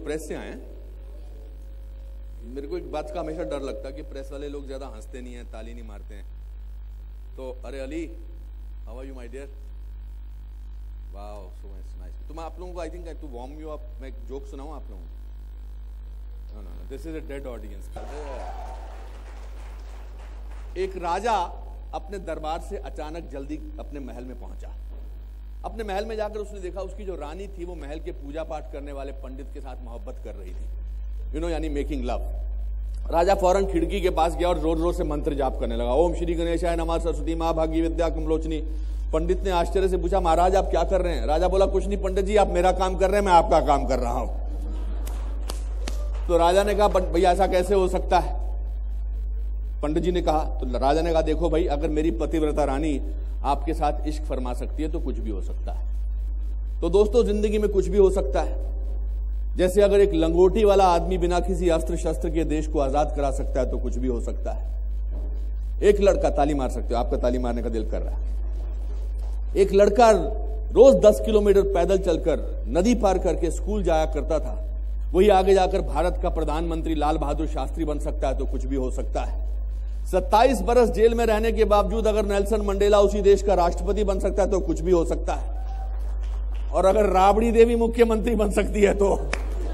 Press से आए हैं। मेरे को एक बात का हमेशा डर लगता है कि प्रेस वाले लोग ज्यादा हंसते नहीं हैं, ताली नहीं मारते हैं। तो अरे Ali, how are you my dear? Wow, so nice. तो मैं आप लोगों को I think to warm you up, मैं एक जोक सुनाऊं आप लोगों को? No, this is a dead audience. एक राजा अपने दरबार से अचानक जल्दी अपने महल में पहुंचा। अपने महल में जाकर उसने देखा उसकी जो रानी थी वो महल के पूजा पाठ करने वाले पंडित के साथ मोहब्बत कर रही थी, यानी मेकिंग लव। राजा फौरन खिड़की के पास गया और जोर जोर से मंत्र जाप करने लगा। ओम श्री गणेशाय नमः, सरस्वती माँ भागी विद्या कुमलोचनी। पंडित ने आश्चर्य से पूछा, महाराज आप क्या कर रहे हैं? राजा बोला, कुछ नहीं पंडित जी, आप मेरा काम कर रहे हैं, मैं आपका काम कर रहा हूं। तो राजा ने कहा, भैया ऐसा कैसे हो सकता है? पंडित जी ने कहा, तो राजा ने कहा, देखो भाई, अगर मेरी पतिव्रता रानी आपके साथ इश्क फरमा सकती है तो कुछ भी हो सकता है। तो दोस्तों, जिंदगी में कुछ भी हो सकता है। जैसे अगर एक लंगोटी वाला आदमी बिना किसी अस्त्र शस्त्र के देश को आजाद करा सकता है तो कुछ भी हो सकता है। एक लड़का, ताली मार सकते हो, आपका ताली मारने का दिल कर रहा है। एक लड़का रोज 10 किलोमीटर पैदल चलकर नदी पार करके स्कूल जाया करता था, वही आगे जाकर भारत का प्रधानमंत्री लाल बहादुर शास्त्री बन सकता है तो कुछ भी हो सकता है। 27 बरस जेल में रहने के बावजूद अगर नेल्सन मंडेला उसी देश का राष्ट्रपति बन सकता है तो कुछ भी हो सकता है। और अगर राबड़ी देवी मुख्यमंत्री बन सकती है तो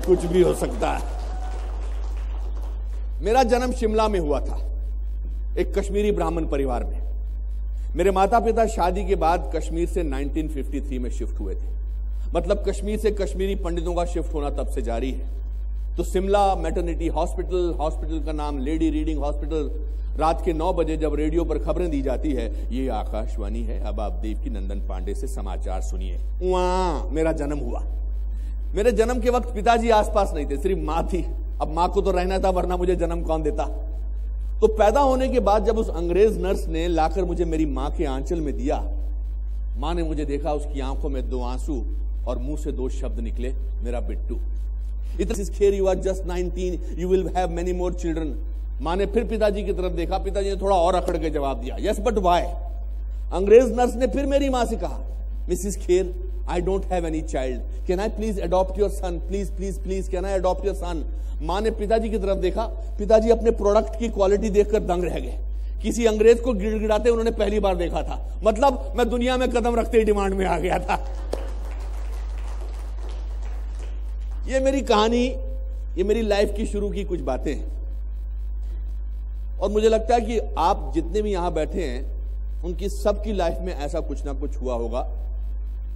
कुछ भी हो सकता है। मेरा जन्म शिमला में हुआ था, एक कश्मीरी ब्राह्मण परिवार में। मेरे माता पिता शादी के बाद कश्मीर से 1953 में शिफ्ट हुए थे। मतलब कश्मीर से कश्मीरी पंडितों का शिफ्ट होना तब से जारी है। तो शिमला मैटरनिटी हॉस्पिटल, हॉस्पिटल का नाम लेडी रीडिंग हॉस्पिटल। रात के 9 बजे जब रेडियो पर खबरें दी जाती है, ये आकाशवाणी है, अब आप देवकी नंदन पांडे से समाचार सुनिए, वहां मेरा जन्म हुआ। मेरे जन्म के वक्त पिताजी आसपास नहीं थे, सिर्फ मां थी। अब मां को तो रहना था, वरना मुझे जन्म कौन देता। तो पैदा होने के बाद जब उस अंग्रेज नर्स ने लाकर मुझे मेरी मां के आंचल में दिया, मां ने मुझे देखा, उसकी आंखों में 2 आंसू और मुंह से 2 शब्द निकले, मेरा Bittu. You are just 19, you will have many more children. मां ने फिर पिताजी की तरफ देखा, पिताजी ने थोड़ा और अकड़ के जवाब दिया, यस बट व्हाई। अंग्रेज नर्स ने फिर मेरी मां से कहा, Mrs Kher, I don't have any child, can I please adopt your son, please please please, can I adopt your son. मां ने पिताजी की तरफ देखा, पिताजी अपने प्रोडक्ट की क्वालिटी देखकर दंग रह गए। किसी अंग्रेज को गिड़गिड़ाते उन्होंने पहली बार देखा था। मतलब मैं दुनिया में कदम रखते ही डिमांड में आ गया था। ये मेरी कहानी, ये मेरी लाइफ की शुरू की कुछ बातें हैं। और मुझे लगता है कि आप जितने भी यहां बैठे हैं, उनकी सबकी लाइफ में ऐसा कुछ ना कुछ हुआ होगा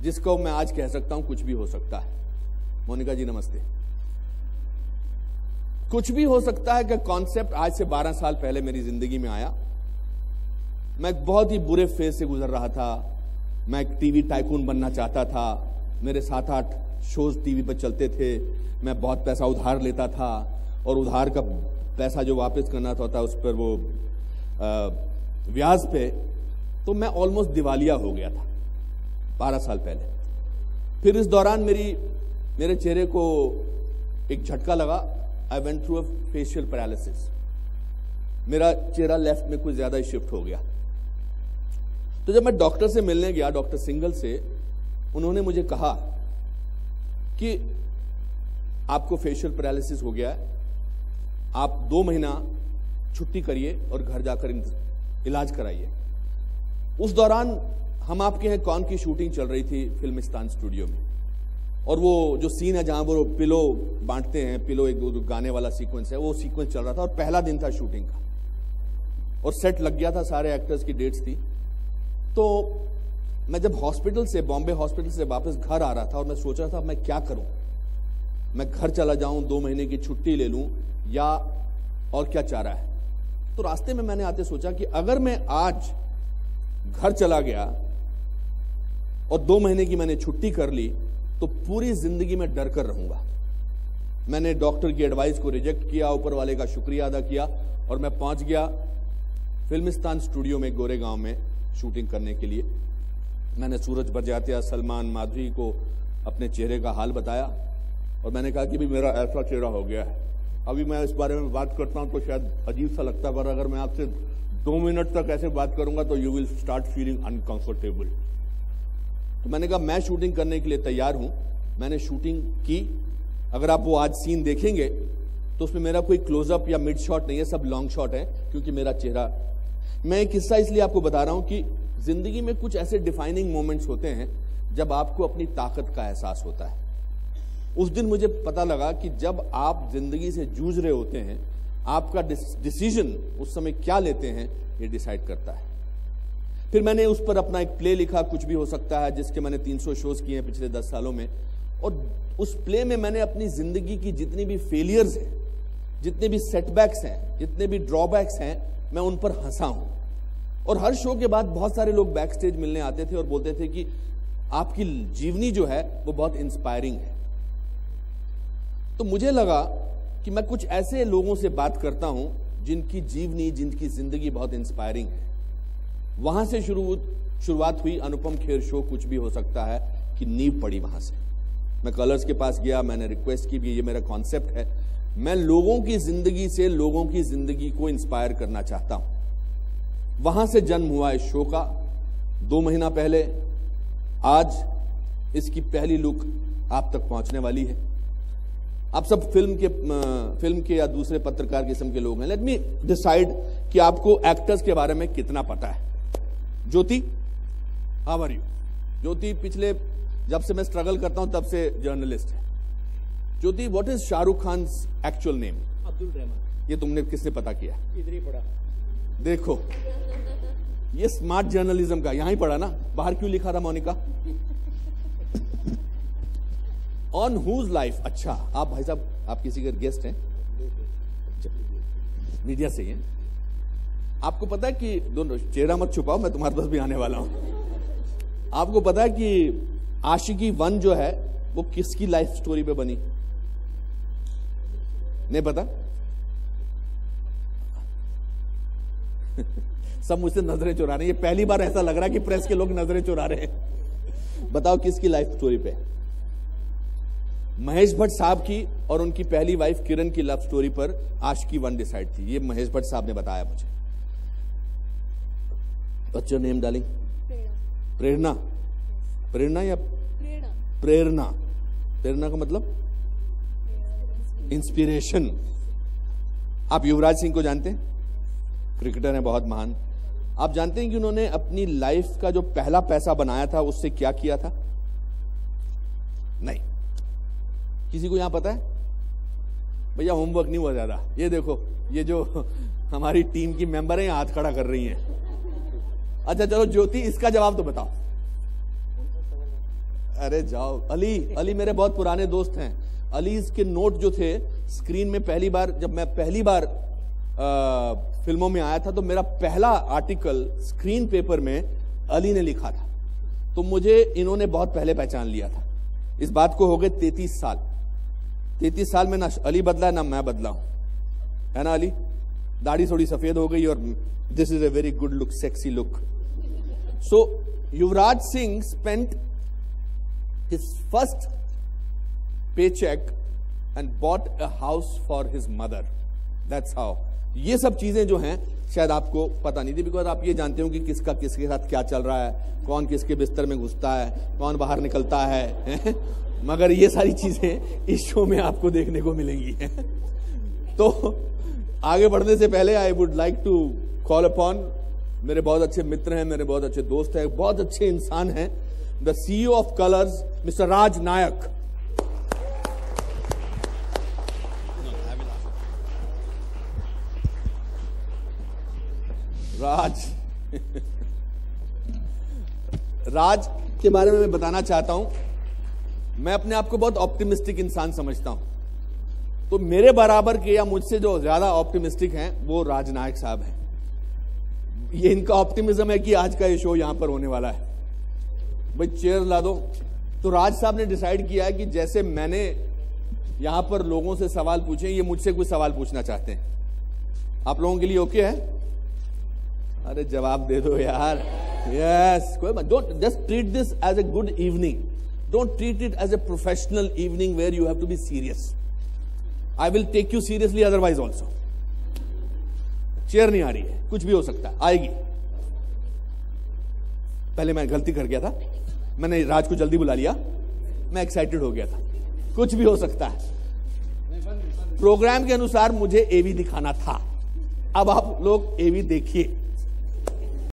जिसको मैं आज कह सकता हूं कुछ भी हो सकता है। मोनिका जी नमस्ते। कुछ भी हो सकता है कि कॉन्सेप्ट आज से 12 साल पहले मेरी जिंदगी में आया। मैं एक बहुत ही बुरे फेज से गुजर रहा था। मैं एक टीवी टाइकून बनना चाहता था। मेरे 7-8 शोज टीवी पर चलते थे। मैं बहुत पैसा उधार लेता था और उधार का पैसा जो वापस करना था उस पर वो ब्याज पे, तो मैं ऑलमोस्ट दिवालिया हो गया था 12 साल पहले। फिर इस दौरान मेरे चेहरे को एक झटका लगा। I went through a facial paralysis. मेरा चेहरा लेफ्ट में कुछ ज्यादा ही शिफ्ट हो गया। तो जब मैं डॉक्टर से मिलने गया, डॉक्टर सिंगल से, उन्होंने मुझे कहा कि आपको फेशियल पैरालिसिस हो गया है, आप 2 महीना छुट्टी करिए और घर जाकर इलाज कराइए। उस दौरान हम आपके हैं कौन की शूटिंग चल रही थी फिल्मिस्तान स्टूडियो में, और वो जो सीन है जहां वो पिलो बांटते हैं, पिलो एक गाने वाला सीक्वेंस है, वो सीक्वेंस चल रहा था और पहला दिन था शूटिंग का और सेट लग गया था, सारे एक्टर्स की डेट्स थी। तो मैं जब हॉस्पिटल से, बॉम्बे हॉस्पिटल से वापस घर आ रहा था और मैं सोच रहा था मैं क्या करूं, मैं घर चला जाऊं, 2 महीने की छुट्टी ले लूं या और क्या चाह रहा है। तो रास्ते में मैंने आते सोचा कि अगर मैं आज घर चला गया और 2 महीने की मैंने छुट्टी कर ली तो पूरी जिंदगी में डर कर रहूंगा। मैंने डॉक्टर की एडवाइस को रिजेक्ट किया, ऊपर वाले का शुक्रिया अदा किया और मैं पहुंच गया फिल्मिस्तान स्टूडियो में गोरेगांव में शूटिंग करने के लिए। मैंने सूरज बरजात्या, सलमान, माधुरी को अपने चेहरे का हाल बताया और मैंने कहा कि भी मेरा ऐसा चेहरा हो गया है। अभी मैं इस बारे में बात करता हूं तो शायद अजीब सा लगता है, पर अगर मैं आपसे 2 मिनट तक ऐसे बात करूंगा तो you will start feeling uncomfortable. तो मैंने कहा मैं शूटिंग करने के लिए तैयार हूं। मैंने शूटिंग की अगर आप वो आज सीन देखेंगे तो उसमें मेरा कोई क्लोजअप या मिड शॉट नहीं है, सब लॉन्ग शॉट है, क्योंकि मेरा चेहरा, मैं एक किस्सा इसलिए आपको बता रहा हूं कि जिंदगी में कुछ ऐसे डिफाइनिंग मोमेंट्स होते हैं जब आपको अपनी ताकत का एहसास होता है। उस दिन मुझे पता लगा कि जब आप जिंदगी से जूझ रहे होते हैं, आपका डिसीजन उस समय क्या लेते हैं ये डिसाइड करता है। फिर मैंने उस पर अपना एक प्ले लिखा, कुछ भी हो सकता है, जिसके मैंने 300 शोज किए हैं पिछले 10 सालों में, और उस प्ले में मैंने अपनी जिंदगी की जितनी भी फेलियर्स हैं, जितने भी सेटबैक्स हैं, जितने भी ड्रॉबैक्स हैं, मैं उन पर हंसा हूं। और हर शो के बाद बहुत सारे लोग बैक स्टेज मिलने आते थे और बोलते थे कि आपकी जीवनी जो है वो बहुत इंस्पायरिंग है। तो मुझे लगा कि मैं कुछ ऐसे लोगों से बात करता हूं जिनकी जीवनी, जिनकी जिंदगी बहुत इंस्पायरिंग है। वहां से शुरुआत हुई अनुपम खेर शो कुछ भी हो सकता है कि नींव पड़ी वहां से। मैं कलर्स के पास गया, मैंने रिक्वेस्ट की कि ये मेरा कॉन्सेप्ट है, मैं लोगों की जिंदगी से लोगों की जिंदगी को इंस्पायर करना चाहता हूं। वहां से जन्म हुआ इस शो का 2 महीना पहले। आज इसकी पहली लुक आप तक पहुंचने वाली है। आप सब फिल्म के या दूसरे पत्रकार किस्म के लोग हैं। लेट मी डिसाइड कि आपको एक्टर्स के बारे में कितना पता है। ज्योति, हाउ आर यू? ज्योति पिछले जब से मैं स्ट्रगल करता हूं तब से जर्नलिस्ट है। Jyoti, what is Shahrukh Khan actual name? Abdul Rahman. ये तुमने किससे पता किया? इधर ही पढ़ा। देखो, ये स्मार्ट जर्नलिज्म का, यहां ही पढ़ा ना, बाहर क्यों लिखा था मोनिका? On whose life. अच्छा, आप भाई साहब, आप किसी के गेस्ट हैं? मीडिया से ही हैं? आपको पता है कि, दोनों चेहरा मत छुपाओ, मैं तुम्हारे पास भी आने वाला हूं। आपको पता है कि आशिकी 1 जो है वो किसकी लाइफ स्टोरी पे बनी? नहीं पता? सब मुझसे नजरें चुरा रहे हैं। ये पहली बार ऐसा लग रहा है कि प्रेस के लोग नजरें चुरा रहे हैं। बताओ किसकी लाइफ स्टोरी पे? महेश भट्ट साहब की और उनकी पहली वाइफ किरण की लव स्टोरी पर आशिकी 1 डिसाइड थी। ये महेश भट्ट साहब ने बताया मुझे। What's your name darling? Prerna. Prerna या प्रेरणा? प्रेरणा का मतलब इंस्पिरेशन। आप युवराज सिंह को जानते हैं? क्रिकेटर हैं, बहुत महान। आप जानते हैं कि उन्होंने अपनी लाइफ का जो पहला पैसा बनाया था उससे क्या किया था? नहीं। किसी को यहां पता है? भैया होमवर्क नहीं हुआ ज्यादा। ये देखो, ये जो हमारी टीम की मेंबर है हाथ खड़ा कर रही हैं। अच्छा चलो ज्योति, इसका जवाब तो बताओ। अरे जाओ। अली मेरे बहुत पुराने दोस्त हैं। अली के नोट जो थे स्क्रीन में, पहली बार जब मैं पहली बार फिल्मों में आया था तो मेरा पहला आर्टिकल स्क्रीन पेपर में अली ने लिखा था। तो मुझे इन्होंने बहुत पहले पहचान लिया था। इस बात को हो गए 33 साल। 33 साल में ना अली बदला ना मैं बदला हूं, है ना अली? दाढ़ी थोड़ी सफेद हो गई और this is a very good look, sexy look. So Yuvraj Singh spent his first paycheck and bought a house for his mother. That's how. ये सब चीजें जो हैं शायद आपको पता नहीं थी, बिकॉज आप ये जानते हो कि किसका किसके साथ क्या चल रहा है, कौन किसके बिस्तर में घुसता है, कौन बाहर निकलता है। मगर ये सारी चीजें इस शो में आपको देखने को मिलेंगी। तो आगे बढ़ने से पहले I would like to call upon मेरे बहुत अच्छे मित्र हैं, मेरे बहुत अच्छे दोस्त हैं, बहुत अच्छे इंसान हैं, the CEO of Colors, Mr. Raj Nayak. राज के बारे में मैं बताना चाहता हूं, मैं अपने आप को बहुत ऑप्टिमिस्टिक इंसान समझता हूं। तो मेरे बराबर के या मुझसे जो ज्यादा ऑप्टिमिस्टिक हैं वो राज नायक साहब हैं। ये इनका ऑप्टिमिज्म है कि आज का ये शो यहां पर होने वाला है। भाई चेयर ला दो। तो राज साहब ने डिसाइड किया है कि जैसे मैंने यहां पर लोगों से सवाल पूछे, ये मुझसे कुछ सवाल पूछना चाहते हैं। आप लोगों के लिए ओके है? अरे जवाब दे दो यार। यस, कोई बात। Don't just treat this as a good evening, don't treat it as a professional evening where you have to be serious. I will take you seriously otherwise also. Chair नहीं आ रही है, कुछ भी हो सकता है, आएगी। पहले मैं गलती कर गया था, मैंने राज को जल्दी बुला लिया, मैं एक्साइटेड हो गया था। कुछ भी हो सकता है। प्रोग्राम के अनुसार मुझे एवी दिखाना था। अब आप लोग एवी देखिए।